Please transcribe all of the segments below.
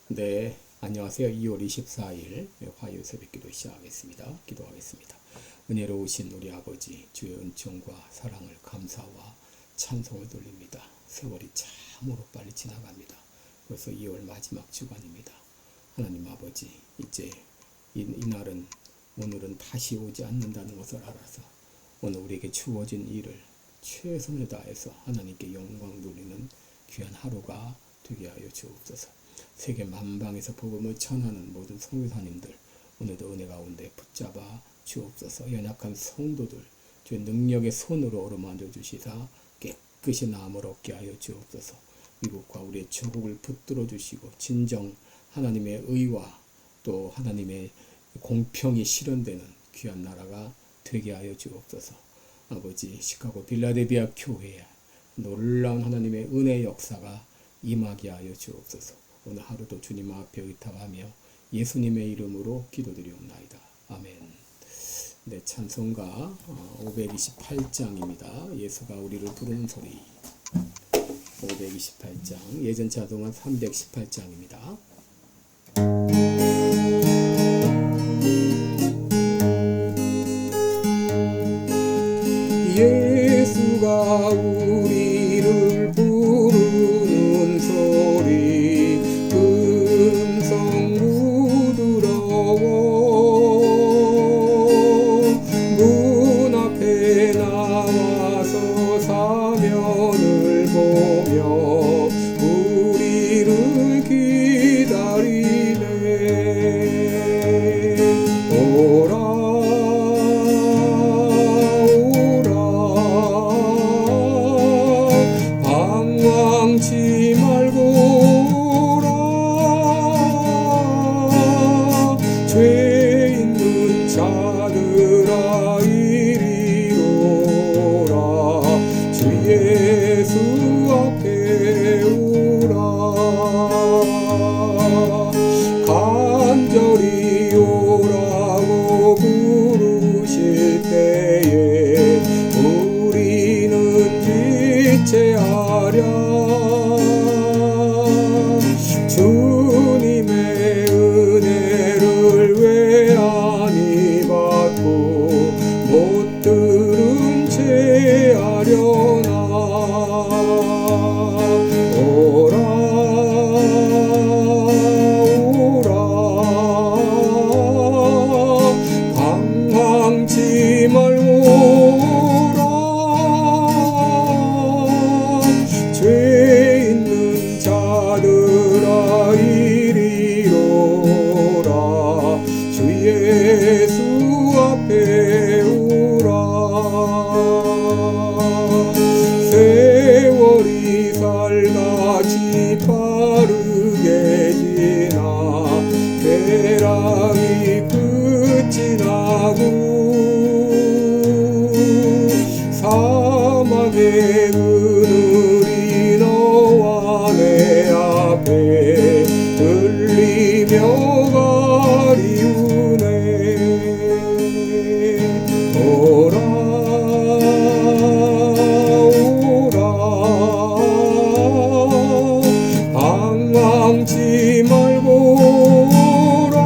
네, 안녕하세요. 2월 24일 화요 새벽기도 시작하겠습니다. 기도하겠습니다. 은혜로우신 우리 아버지 주의 은총과 사랑을 감사와 찬송을 돌립니다. 세월이 참으로 빨리 지나갑니다. 벌써 2월 마지막 주간입니다. 하나님 아버지, 이제 이날은 오늘은 다시 오지 않는다는 것을 알아서 오늘 우리에게 주어진 일을 최선을 다해서 하나님께 영광 돌리는 귀한 하루가 되게 하여 주옵소서. 세계 만방에서 복음을 전하는 모든 선교사님들 오늘도 은혜 가운데 붙잡아 주옵소서. 연약한 성도들 주의 능력의 손으로 어루만져 주시사 깨끗이 나음을 얻게 하여 주옵소서. 미국과 우리의 조국을 붙들어 주시고 진정 하나님의 의와 또 하나님의 공평이 실현되는 귀한 나라가 되게 하여 주옵소서. 아버지, 시카고 빌라델비아 교회에 놀라운 하나님의 은혜 역사가 임하게 하여 주옵소서. 오늘 하루도 주님 앞에 의탁하며 예수님의 이름으로 기도드리옵나이다. 아멘. 네, 찬송가 528장입니다. 예수가 우리를 부르는 소리. 528장, 예전 자동은 318장입니다. 예수가 우리를 부르는 소리, 음성 부드러워. 문 앞에 나와서 사면을 보며 우리를 기다리네. 오라 방황치 말고 오라. 죄 있는 자들아 이리로 오라. 주 예수 앞에 오라. 간절히 오라고 부르실 때에 우리는 지체하랴. 주님의 은혜를 왜 아니 받고 못 들은 채 하려나. 오라 오라 방황치 말고 오라. 죄 있는 자들아 이리로 오라. 주 예수 앞에 오라. 세월이 살같이 빠르게 지나 쾌락이 끝이 나고 사막의 그늘이 너와 내 앞에 들리며 가리우네. 오라 오라 방황치 말고 오라.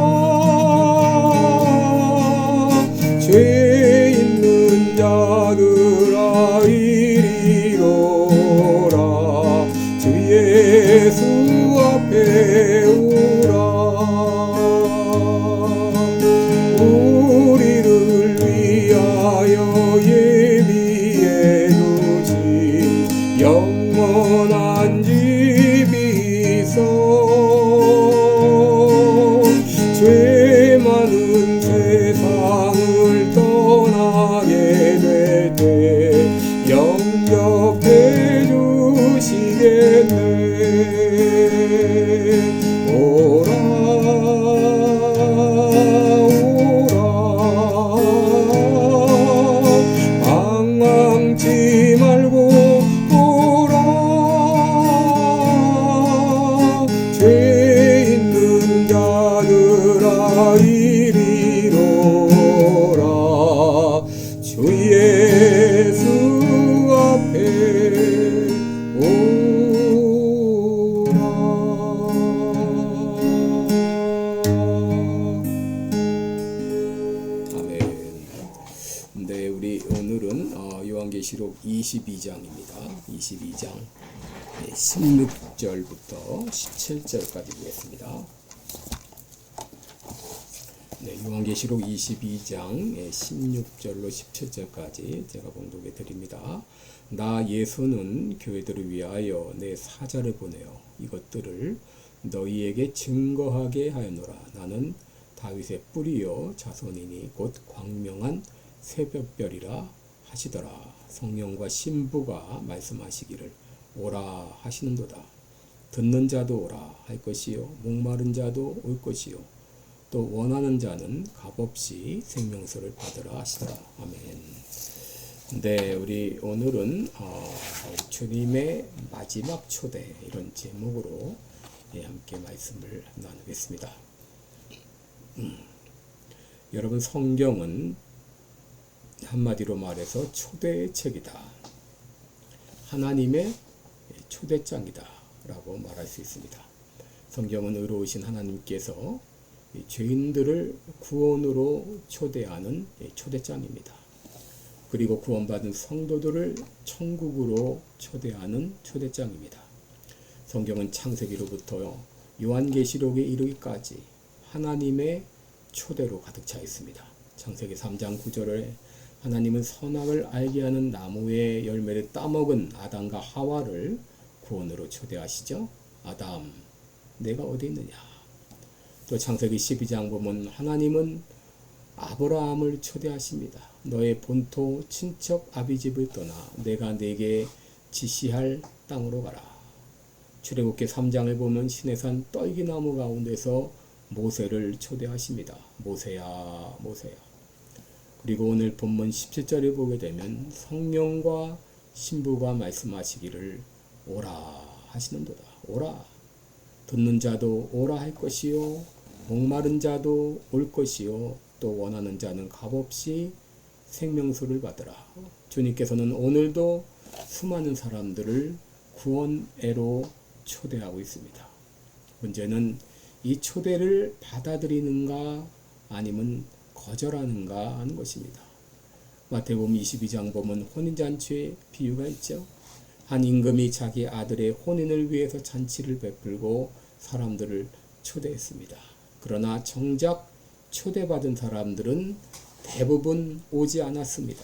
죄 있는 자들아 이리로 오라. 주 예수 앞에 오라. 우리를 위하여 예비해 두신 영원한 집이 있어. 죄 많은 세상을 떠나게 될 때 영접해 주시겠네. 오라 오라 방황치 말고 오라. 죄 있는 자들아 이리로 오라. 주 예수 앞에 오라. 22장입니다. 22장 16절부터 17절까지 보겠습니다. 네, 요한계시록 22장 16절로 17절까지 제가 봉독해 드립니다. 나 예수는 교회들을 위하여 내 사자를 보내어 이것들을 너희에게 증거하게 하였노라. 나는 다윗의 뿌리요 자손이니 곧 광명한 새벽별이라 하시더라. 성령과 신부가 말씀하시기를 오라 하시는도다. 듣는 자도 오라 할 것이요 목마른 자도 올 것이요 또 원하는 자는 값없이 생명수를 받으라 하시더라. 아멘. 네, 우리 오늘은 주님의 마지막 초대 이런 제목으로 함께 말씀을 나누겠습니다. 여러분, 성경은 한마디로 말해서 초대의 책이다. 하나님의 초대장이다 라고 말할 수 있습니다. 성경은 의로우신 하나님께서 죄인들을 구원으로 초대하는 초대장입니다. 그리고 구원받은 성도들을 천국으로 초대하는 초대장입니다. 성경은 창세기로부터 요한계시록에 이르기까지 하나님의 초대로 가득 차 있습니다. 창세기 3장 9절에 하나님은 선악을 알게 하는 나무의 열매를 따먹은 아담과 하와를 구원으로 초대하시죠. 아담, 내가 어디 있느냐. 또 창세기 12장 보면 하나님은 아브라함을 초대하십니다. 너의 본토 친척 아비집을 떠나 내가 네게 지시할 땅으로 가라. 출애굽기 3장을 보면 시내산 떨기나무 가운데서 모세를 초대하십니다. 모세야 모세야. 그리고 오늘 본문 17절에 보게 되면 성령과 신부가 말씀하시기를 오라 하시는도다. 오라. 듣는 자도 오라 할 것이요 목마른 자도 올 것이요 또 원하는 자는 값없이 생명수를 받으라. 주님께서는 오늘도 수많은 사람들을 구원회로 초대하고 있습니다. 문제는 이 초대를 받아들이는가 아니면 거절하는가 하는 것입니다. 마태복음 22장 보면 혼인잔치의 비유가 있죠. 한 임금이 자기 아들의 혼인을 위해서 잔치를 베풀고 사람들을 초대했습니다. 그러나 정작 초대받은 사람들은 대부분 오지 않았습니다.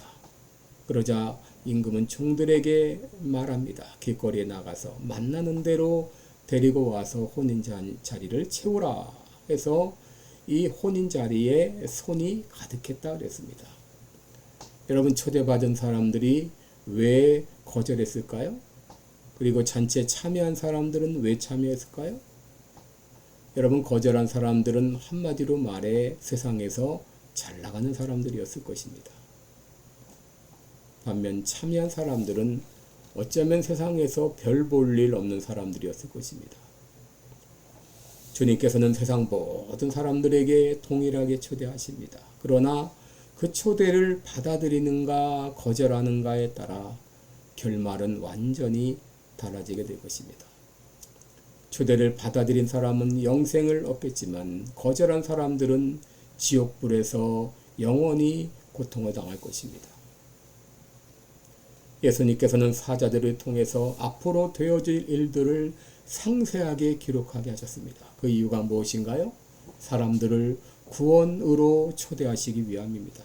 그러자 임금은 종들에게 말합니다. 길거리에 나가서 만나는 대로 데리고 와서 혼인 자리를 채우라 해서 이 혼인 자리에 손이 가득했다 그랬습니다. 여러분, 초대받은 사람들이 왜 거절했을까요? 그리고 잔치에 참여한 사람들은 왜 참여했을까요? 여러분, 거절한 사람들은 한마디로 말해 세상에서 잘 나가는 사람들이었을 것입니다. 반면 참여한 사람들은 어쩌면 세상에서 별 볼 일 없는 사람들이었을 것입니다. 주님께서는 세상 모든 사람들에게 동일하게 초대하십니다. 그러나 그 초대를 받아들이는가 거절하는가에 따라 결말은 완전히 달라지게 될 것입니다. 초대를 받아들인 사람은 영생을 얻겠지만 거절한 사람들은 지옥불에서 영원히 고통을 당할 것입니다. 예수님께서는 사자들을 통해서 앞으로 되어질 일들을 상세하게 기록하게 하셨습니다. 그 이유가 무엇인가요? 사람들을 구원으로 초대하시기 위함입니다.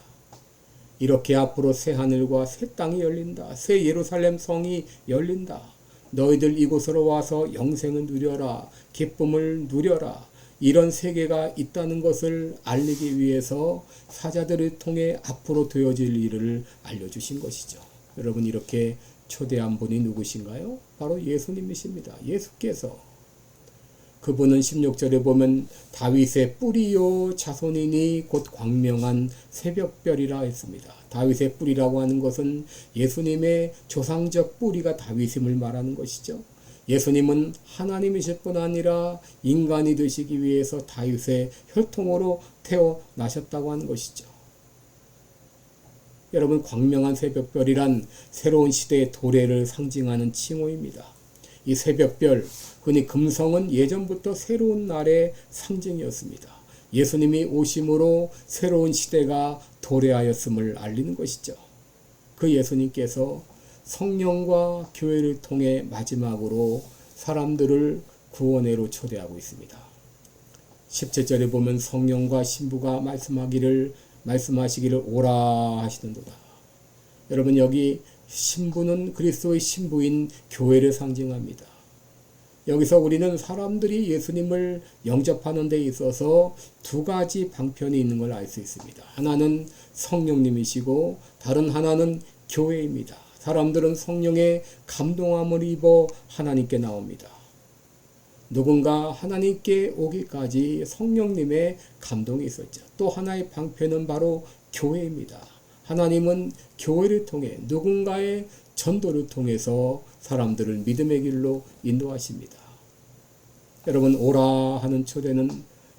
이렇게 앞으로 새 하늘과 새 땅이 열린다. 새 예루살렘 성이 열린다. 너희들 이곳으로 와서 영생을 누려라. 기쁨을 누려라. 이런 세계가 있다는 것을 알리기 위해서 사자들을 통해 앞으로 되어질 일을 알려주신 것이죠. 여러분, 이렇게 초대한 분이 누구신가요? 바로 예수님이십니다. 예수께서. 그분은 16절에 보면 다윗의 뿌리요 자손이니 곧 광명한 새벽별이라 했습니다. 다윗의 뿌리라고 하는 것은 예수님의 조상적 뿌리가 다윗임을 말하는 것이죠. 예수님은 하나님이실 뿐 아니라 인간이 되시기 위해서 다윗의 혈통으로 태어나셨다고 하는 것이죠. 여러분, 광명한 새벽별이란 새로운 시대의 도래를 상징하는 칭호입니다. 이 새벽별, 흔히 금성은 예전부터 새로운 날의 상징이었습니다. 예수님이 오심으로 새로운 시대가 도래하였음을 알리는 것이죠. 그 예수님께서 성령과 교회를 통해 마지막으로 사람들을 구원회로 초대하고 있습니다. 17절에 보면 성령과 신부가 말씀하시기를 오라 하시는도다. 여러분, 여기 신부는 그리스도의 신부인 교회를 상징합니다. 여기서 우리는 사람들이 예수님을 영접하는 데 있어서 두 가지 방편이 있는 걸 알 수 있습니다. 하나는 성령님이시고 다른 하나는 교회입니다. 사람들은 성령의 감동함을 입어 하나님께 나옵니다. 누군가 하나님께 오기까지 성령님의 감동이 있었죠. 또 하나의 방편은 바로 교회입니다. 하나님은 교회를 통해 누군가의 전도를 통해서 사람들을 믿음의 길로 인도하십니다. 여러분, 오라 하는 초대는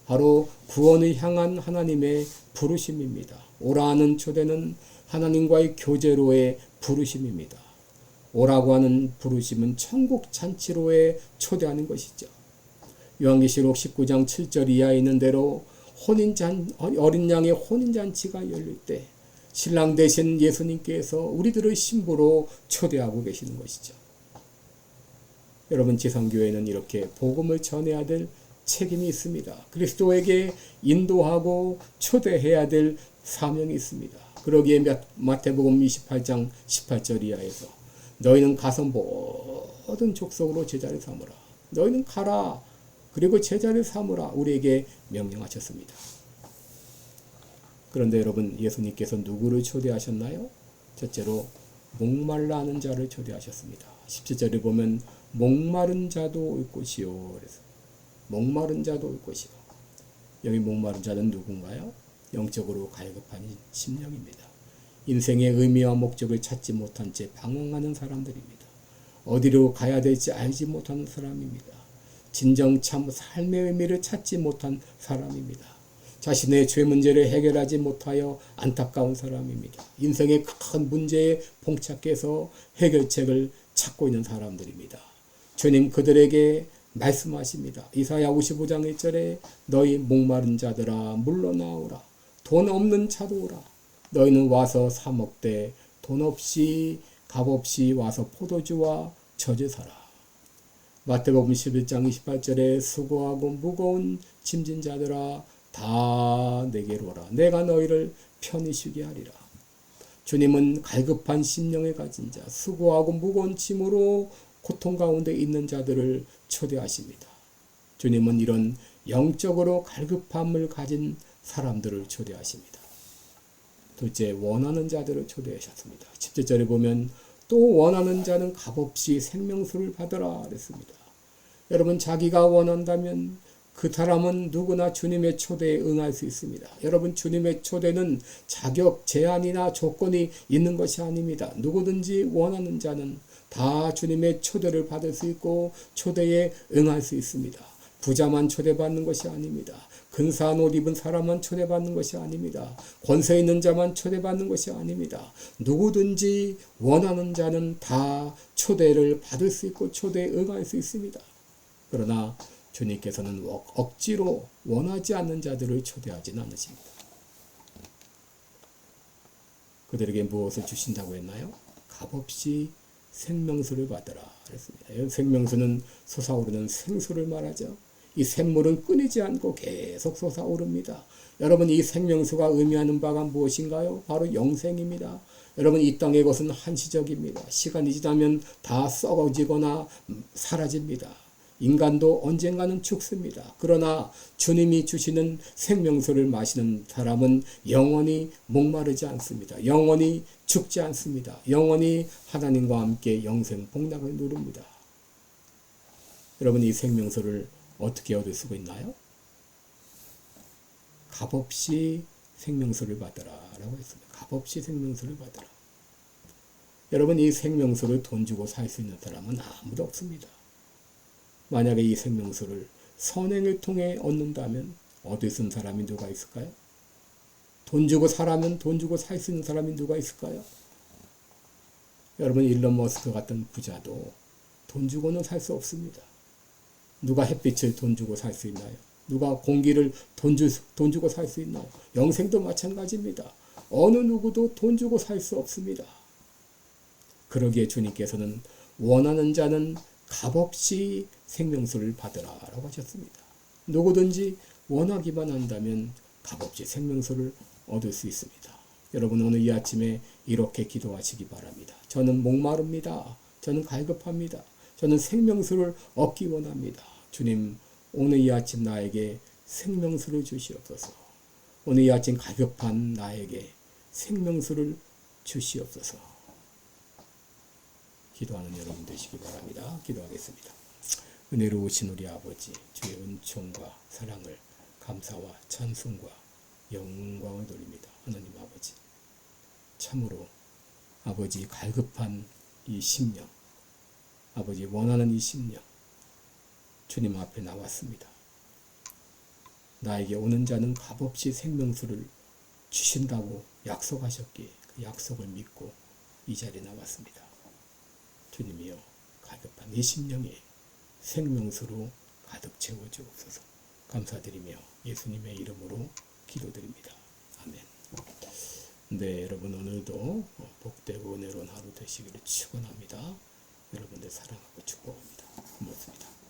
바로 구원을 향한 하나님의 부르심입니다. 오라 하는 초대는 하나님과의 교제로의 부르심입니다. 오라고 하는 부르심은 천국 잔치로에 초대하는 것이죠. 요한계시록 19장 7절 이하에 있는 대로 어린 양의 혼인잔치가 열릴 때 신랑 되신 예수님께서 우리들의 신부로 초대하고 계시는 것이죠. 여러분, 지상교회는 이렇게 복음을 전해야 될 책임이 있습니다. 그리스도에게 인도하고 초대해야 될 사명이 있습니다. 그러기에 마태복음 28장 18절 이하에서 너희는 가서 모든 족속으로 제자를 삼으라. 너희는 가라. 그리고 제자를 삼으라. 우리에게 명령하셨습니다. 그런데 여러분, 예수님께서 누구를 초대하셨나요? 첫째로 목말라 하는 자를 초대하셨습니다. 17절에 보면 목마른 자도 올 것이요. 그래서 목마른 자도 올 것이요. 여기 목마른 자는 누군가요? 영적으로 갈급한 심령입니다. 인생의 의미와 목적을 찾지 못한 채 방황하는 사람들입니다. 어디로 가야 될지 알지 못하는 사람입니다. 진정 참 삶의 의미를 찾지 못한 사람입니다. 자신의 죄 문제를 해결하지 못하여 안타까운 사람입니다. 인생의 큰 문제에 봉착해서 해결책을 찾고 있는 사람들입니다. 주님 그들에게 말씀하십니다. 이사야 55장 1절에 너희 목마른 자들아 물러나오라. 돈 없는 자도 오라. 너희는 와서 사 먹되 돈 없이 값없이 와서 포도주와 젖을 사라. 마태복음 11장 28절에 수고하고 무거운 짐진 자들아 다 내게로 오라. 내가 너희를 편히 쉬게 하리라. 주님은 갈급한 심령에 가진 자, 수고하고 무거운 짐으로 고통 가운데 있는 자들을 초대하십니다. 주님은 이런 영적으로 갈급함을 가진 사람들을 초대하십니다. 둘째, 원하는 자들을 초대하셨습니다. 17절에 보면 또 원하는 자는 값없이 생명수를 받으라 그랬습니다. 여러분, 자기가 원한다면 그 사람은 누구나 주님의 초대에 응할 수 있습니다. 여러분, 주님의 초대는 자격 제한이나 조건이 있는 것이 아닙니다. 누구든지 원하는 자는 다 주님의 초대를 받을 수 있고 초대에 응할 수 있습니다. 부자만 초대받는 것이 아닙니다. 근사한 옷 입은 사람만 초대받는 것이 아닙니다. 권세 있는 자만 초대받는 것이 아닙니다. 누구든지 원하는 자는 다 초대를 받을 수 있고 초대에 응할 수 있습니다. 그러나 주님께서는 억지로 원하지 않는 자들을 초대하지는 않으십니다. 그들에게 무엇을 주신다고 했나요? 값없이 생명수를 받으라 그랬습니다. 생명수는 솟아오르는 생수를 말하죠. 이 샘물은 끊이지 않고 계속 솟아오릅니다. 여러분, 이 생명수가 의미하는 바가 무엇인가요? 바로 영생입니다. 여러분, 이 땅의 것은 한시적입니다. 시간이 지나면 다 썩어지거나 사라집니다. 인간도 언젠가는 죽습니다. 그러나 주님이 주시는 생명수를 마시는 사람은 영원히 목마르지 않습니다. 영원히 죽지 않습니다. 영원히 하나님과 함께 영생 복락을 누립니다. 여러분, 이 생명수를 어떻게 얻을 수가 있나요? 값없이 생명수를 받으라 라고 했습니다. 값없이 생명수를 받으라. 여러분, 이 생명수를 돈 주고 살 수 있는 사람은 아무도 없습니다. 만약에 이 생명수를 선행을 통해 얻는다면 얻을 수 있는 사람이 누가 있을까요? 돈 주고 사라면 돈 주고 살 수 있는 사람이 누가 있을까요? 여러분, 일론 머스크 같은 부자도 돈 주고는 살 수 없습니다. 누가 햇빛을 돈 주고 살 수 있나요? 누가 공기를 돈 주고 살 수 있나요? 영생도 마찬가지입니다. 어느 누구도 돈 주고 살 수 없습니다. 그러기에 주님께서는 원하는 자는 값없이 생명수를 받으라라고 하셨습니다. 누구든지 원하기만 한다면 값없이 생명수를 얻을 수 있습니다. 여러분 오늘 이 아침에 이렇게 기도하시기 바랍니다. 저는 목마릅니다. 저는 갈급합니다. 저는 생명수를 얻기 원합니다. 주님 오늘 이 아침 나에게 생명수를 주시옵소서. 오늘 이 아침 갈급한 나에게 생명수를 주시옵소서. 기도하는 여러분 되시기 바랍니다. 기도하겠습니다. 은혜로우신 우리 아버지 주의 은총과 사랑을 감사와 찬송과 영광을 돌립니다. 하나님 아버지 참으로 아버지 갈급한 이 심령 아버지 원하는 이 심령 주님 앞에 나왔습니다. 나에게 오는 자는 값없이 생명수를 주신다고 약속하셨기에 그 약속을 믿고 이 자리에 나왔습니다. 주님이여 갈급한 이 심령에 생명수로 가득 채워주옵소서. 감사드리며 예수님의 이름으로 기도드립니다. 아멘. 네, 여러분 오늘도 복되고 은혜로운 하루 되시기를 축원합니다. 여러분들 사랑하고 축복합니다. 고맙습니다.